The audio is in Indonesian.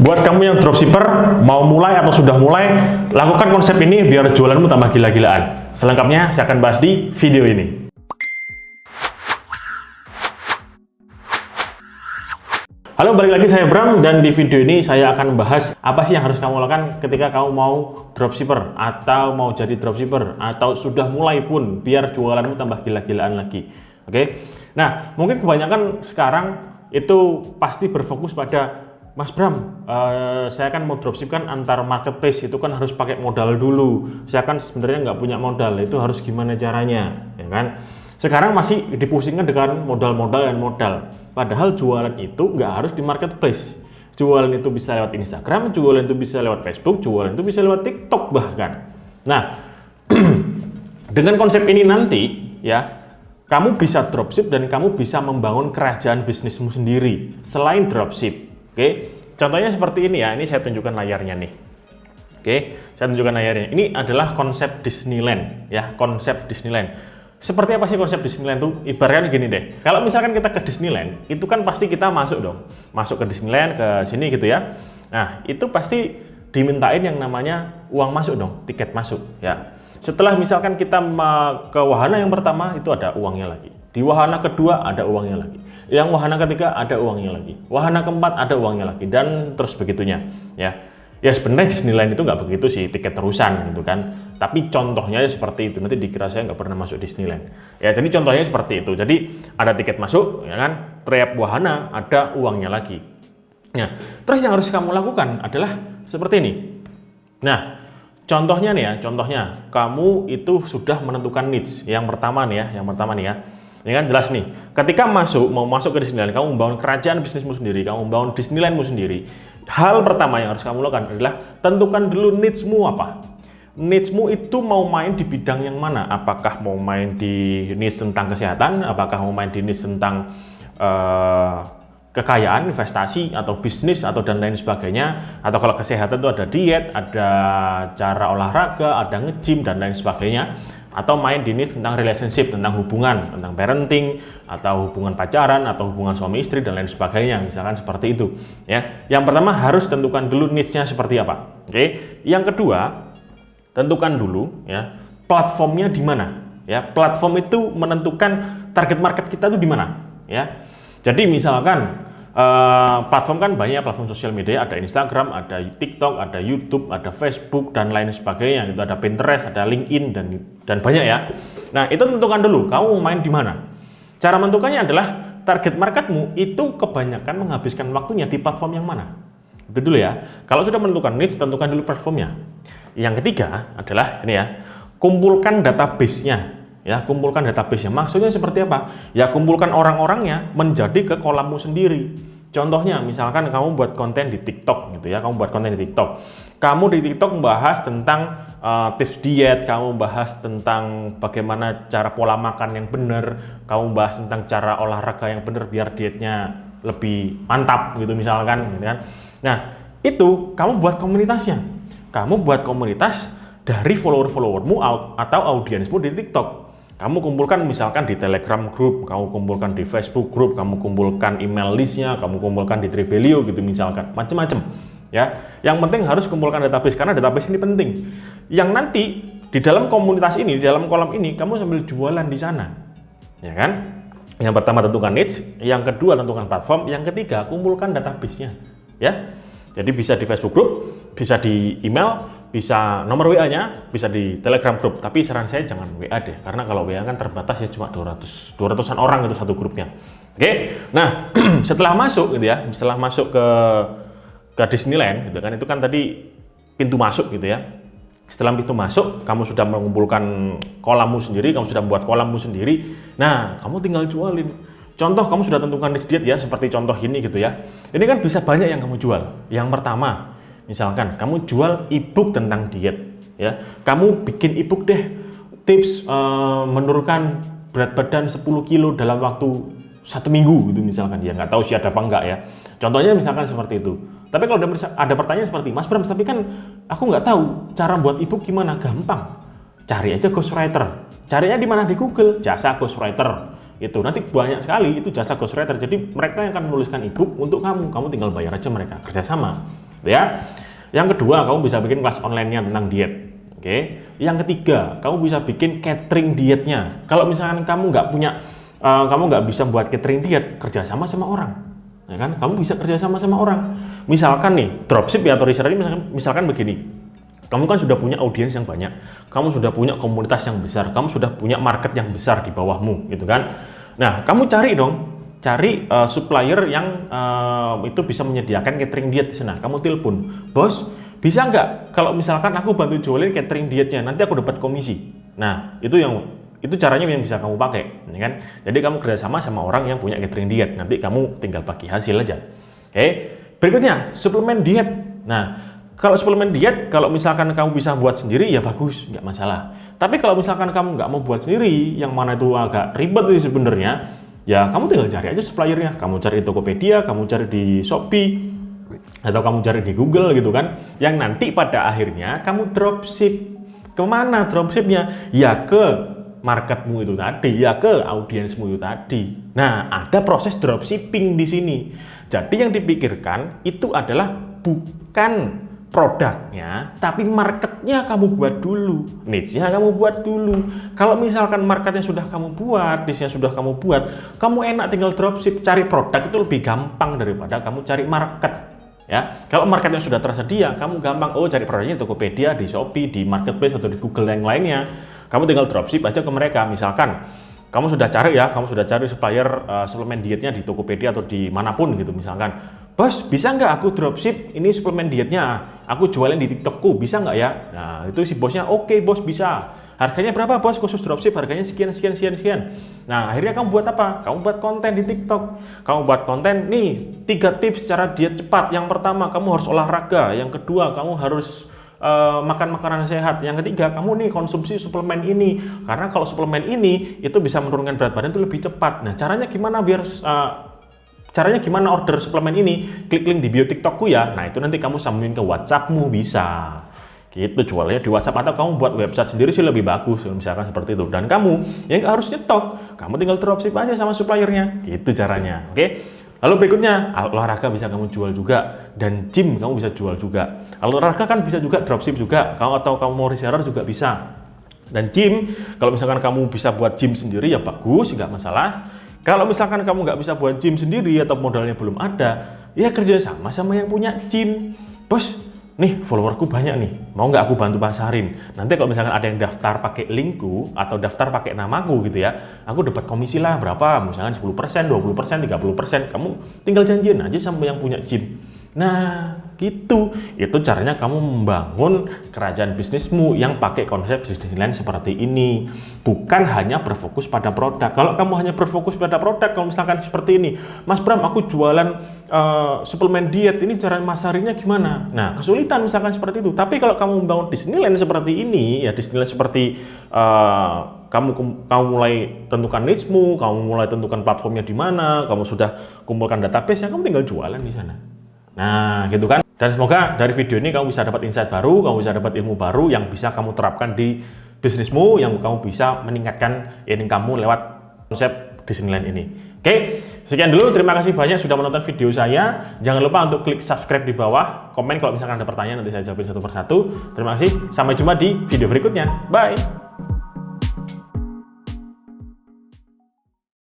Buat kamu yang dropshipper, mau mulai atau sudah mulai, lakukan konsep ini biar jualanmu tambah gila-gilaan. Selengkapnya saya akan bahas di video ini. Halo, balik lagi saya Bram, dan di video ini saya akan membahas apa sih yang harus kamu lakukan ketika kamu mau dropshipper, atau mau jadi dropshipper, atau sudah mulai pun, biar jualanmu tambah gila-gilaan lagi. Oke? Nah, mungkin kebanyakan sekarang itu pasti berfokus pada Mas Bram, saya kan mau dropship kan antar marketplace, itu kan harus pakai modal dulu. Saya kan sebenarnya nggak punya modal, itu harus gimana caranya, ya kan? Sekarang masih dipusingkan dengan modal-modal dan modal. Padahal jualan itu nggak harus di marketplace. Jualan itu bisa lewat Instagram, jualan itu bisa lewat Facebook, jualan itu bisa lewat TikTok bahkan. Nah, dengan konsep ini nanti, ya, kamu bisa dropship dan kamu bisa membangun kerajaan bisnismu sendiri selain dropship. Oke, contohnya seperti ini ya. Ini saya tunjukkan layarnya nih. Oke, saya tunjukkan layarnya. Ini adalah konsep Disneyland, ya, konsep Disneyland. Seperti apa sih konsep Disneyland tuh? Ibaratnya gini deh. Kalau misalkan kita ke Disneyland, itu kan pasti kita masuk dong, masuk ke Disneyland ke sini gitu ya. Nah, itu pasti dimintain yang namanya uang masuk dong, tiket masuk, ya. Setelah misalkan kita ke wahana yang pertama, itu ada uangnya lagi. Di wahana kedua ada uangnya lagi. Yang wahana ketiga ada uangnya lagi. Wahana keempat ada uangnya lagi, dan terus begitunya, ya. Ya sebenarnya Disneyland itu nggak begitu sih, tiket terusan gitu kan. Tapi contohnya seperti itu. Nanti dikira saya nggak pernah masuk Disneyland. Ya, jadi contohnya seperti itu. Jadi ada tiket masuk, ya kan. Tiap wahana ada uangnya lagi. Nah, terus yang harus kamu lakukan adalah seperti ini. Nah, contohnya nih ya, contohnya kamu itu sudah menentukan needs. Yang pertama nih ya, ini kan jelas nih, ketika mau masuk ke Disneyland, kamu membangun kerajaan bisnismu sendiri, kamu membangun Disneylandmu sendiri. Hal pertama yang harus kamu lakukan adalah tentukan dulu needs-mu apa. Needs-mu itu mau main di bidang yang mana? Apakah mau main di needs tentang kesehatan? Apakah mau main di needs tentang kekayaan, investasi, atau bisnis, atau dan lain sebagainya? Atau kalau kesehatan itu ada diet, ada cara olahraga, ada nge-gym, dan lain sebagainya. Atau main di niche tentang relationship, tentang hubungan, tentang parenting, atau hubungan pacaran, atau hubungan suami istri, dan lain sebagainya, misalkan seperti itu, ya. Yang pertama harus tentukan dulu niche-nya seperti apa. Oke. Yang kedua, tentukan dulu ya platformnya di mana, ya. Platform itu menentukan target market kita itu di mana, ya. Jadi misalkan platform kan banyak, platform sosial media, ada Instagram, ada TikTok, ada YouTube, ada Facebook, dan lain sebagainya. Itu ada Pinterest, ada LinkedIn, dan banyak ya. Nah, itu tentukan dulu kamu mau main di mana. Cara menentukannya adalah target marketmu itu kebanyakan menghabiskan waktunya di platform yang mana. Itu dulu ya. Kalau sudah menentukan niche, tentukan dulu platformnya. Yang ketiga adalah ini ya, kumpulkan database-nya. Ya, kumpulkan database-nya. Maksudnya seperti apa? Ya, kumpulkan orang-orangnya menjadi ke kolammu sendiri. Contohnya, misalkan kamu buat konten di TikTok gitu ya. Kamu buat konten di TikTok. Kamu di TikTok membahas tentang tips diet, kamu bahas tentang bagaimana cara pola makan yang benar, kamu bahas tentang cara olahraga yang benar biar dietnya lebih mantap gitu misalkan, gitu kan. Nah, itu kamu buat komunitasnya. Kamu buat komunitas dari follower-followermu atau audiensmu di TikTok. Kamu kumpulkan misalkan di Telegram group, kamu kumpulkan di Facebook group, kamu kumpulkan email listnya, kamu kumpulkan di Tribelio gitu misalkan, macam-macam ya. Yang penting harus kumpulkan database, karena database ini penting. Yang nanti di dalam komunitas ini, di dalam kolam ini, kamu sambil jualan di sana, ya kan? Yang pertama tentukan niche, yang kedua tentukan platform, yang ketiga kumpulkan database-nya, ya. Jadi bisa di Facebook group, bisa di email, bisa nomor WA-nya, bisa di Telegram group. Tapi saran saya jangan WA deh, karena kalau WA kan terbatas ya, cuma 200-an orang itu satu grupnya. Oke. Nah, setelah masuk gitu ya, setelah masuk ke Disneyland gitu kan, itu kan tadi pintu masuk gitu ya. Setelah pintu masuk, kamu sudah mengumpulkan kolammu sendiri, kamu sudah membuat kolammu sendiri. Nah, kamu tinggal jualin. Contoh, kamu sudah tentukan niche diet ya, seperti contoh ini gitu ya. Ini kan bisa banyak yang kamu jual. Yang pertama, misalkan kamu jual e-book tentang diet, ya. Kamu bikin e-book deh, tips menurunkan berat badan 10 kilo dalam waktu 1 minggu gitu misalkan. Ya nggak tahu sih ada apa enggak ya. Contohnya misalkan seperti itu. Tapi kalau ada pertanyaan seperti, Mas Bram, tapi kan aku nggak tahu cara buat e-book gimana. Gampang, cari aja ghostwriter. Carinya di mana? Di Google, jasa ghostwriter. Itu nanti banyak sekali itu jasa ghostwriter. Jadi mereka yang akan menuliskan e-book untuk kamu tinggal bayar aja mereka, kerjasama. ya. Yang kedua, kamu bisa bikin kelas online-nya tentang diet. Oke. Yang ketiga, kamu bisa bikin catering dietnya. Kalau misalkan kamu nggak bisa buat catering diet, kerjasama sama orang, ya kan? Kamu bisa kerjasama sama orang. Misalkan nih, dropship ya atau reseller ini misalkan begini. Kamu kan sudah punya audiens yang banyak, kamu sudah punya komunitas yang besar, kamu sudah punya market yang besar di bawahmu, gitu kan? Nah, kamu cari supplier yang itu bisa menyediakan catering diet di sana. Kamu telepon, bos, bisa nggak kalau misalkan aku bantu jualin catering dietnya, nanti aku dapat komisi. Nah, itu caranya yang bisa kamu pakai, ya kan? Jadi kamu kerjasama sama orang yang punya catering diet, nanti kamu tinggal bagi hasil aja. Oke, berikutnya suplemen diet. Nah, kalau suplemen diet, kalau misalkan kamu bisa buat sendiri ya bagus, nggak masalah. Tapi kalau misalkan kamu nggak mau buat sendiri, yang mana itu agak ribet sih sebenarnya, ya kamu tinggal cari aja suppliernya. Kamu cari di Tokopedia, kamu cari di Shopee, atau kamu cari di Google gitu kan. Yang nanti pada akhirnya kamu dropship. Kemana dropshipnya? Ya ke marketmu itu tadi, ya ke audiensmu itu tadi. Nah, ada proses dropshipping di sini. Jadi yang dipikirkan itu adalah bukan produknya, tapi marketnya kamu buat dulu, niche-nya kamu buat dulu. Kalau misalkan marketnya sudah kamu buat, niche-nya sudah kamu buat, kamu enak tinggal dropship. Cari produk itu lebih gampang daripada kamu cari market, ya. Kalau marketnya sudah tersedia, kamu gampang, cari produknya di Tokopedia, di Shopee, di Marketplace atau di Google yang lainnya. Kamu tinggal dropship aja ke mereka. Misalkan kamu sudah cari supplier suplemen dietnya di Tokopedia atau di manapun gitu, misalkan, bos, bisa nggak aku dropship ini suplemen dietnya, aku jualin di TikTokku, bisa nggak ya? Nah, itu si bosnya, oke bos, bisa. Harganya berapa bos khusus dropship? Harganya sekian. Nah, akhirnya kamu buat apa? Kamu buat konten di TikTok. Kamu buat konten, nih 3 tips cara diet cepat. Yang pertama, kamu harus olahraga. Yang kedua, kamu harus makan makanan sehat. Yang ketiga, kamu nih konsumsi suplemen ini. Karena kalau suplemen ini itu bisa menurunkan berat badan itu lebih cepat. Nah, caranya gimana order suplemen ini? Klik link di bio TikTokku ya. Nah, itu nanti kamu sambungin ke WhatsAppmu bisa. Gitu jualnya di WhatsApp, atau kamu buat website sendiri sih lebih bagus misalkan seperti itu. Dan kamu yang harus nyetok, kamu tinggal dropship aja sama suppliernya. Gitu caranya. Oke. Lalu berikutnya, olahraga bisa kamu jual juga, dan gym kamu bisa jual juga. Olahraga kan bisa juga dropship juga, atau kamu mau reseller juga bisa. Dan gym, kalau misalkan kamu bisa buat gym sendiri ya bagus, nggak masalah. Kalau misalkan kamu nggak bisa buat gym sendiri atau modalnya belum ada, ya kerja sama yang punya gym. Bos, nih followerku banyak nih, mau nggak aku bantu pasarin? Nanti kalau misalkan ada yang daftar pakai linkku atau daftar pakai namaku gitu ya, aku dapat komisi lah berapa, misalkan 10%, 20%, 30%, kamu tinggal janjian aja sama yang punya gym. Nah, gitu. Itu caranya kamu membangun kerajaan bisnismu yang pakai konsep bisnis lain seperti ini. Bukan hanya berfokus pada produk. Kalau kamu hanya berfokus pada produk, kalau misalkan seperti ini, Mas Bram, aku jualan suplemen diet, ini cara masarinya gimana? Nah, kesulitan misalkan seperti itu. Tapi kalau kamu membangun Disneyland seperti ini, ya Disneyland seperti kamu mulai tentukan niche-mu, kamu mulai tentukan platformnya di mana, kamu sudah kumpulkan database, ya kamu tinggal jualan di sana. Nah, gitu kan. Dan semoga dari video ini kamu bisa dapat insight baru, kamu bisa dapat ilmu baru yang bisa kamu terapkan di bisnismu, yang kamu bisa meningkatkan earning kamu lewat konsep Disneyland ini. Oke, sekian dulu. Terima kasih banyak sudah menonton video saya. Jangan lupa untuk klik subscribe di bawah, komen kalau misalkan ada pertanyaan, nanti saya jawabin satu persatu. Terima kasih, sampai jumpa di video berikutnya. Bye!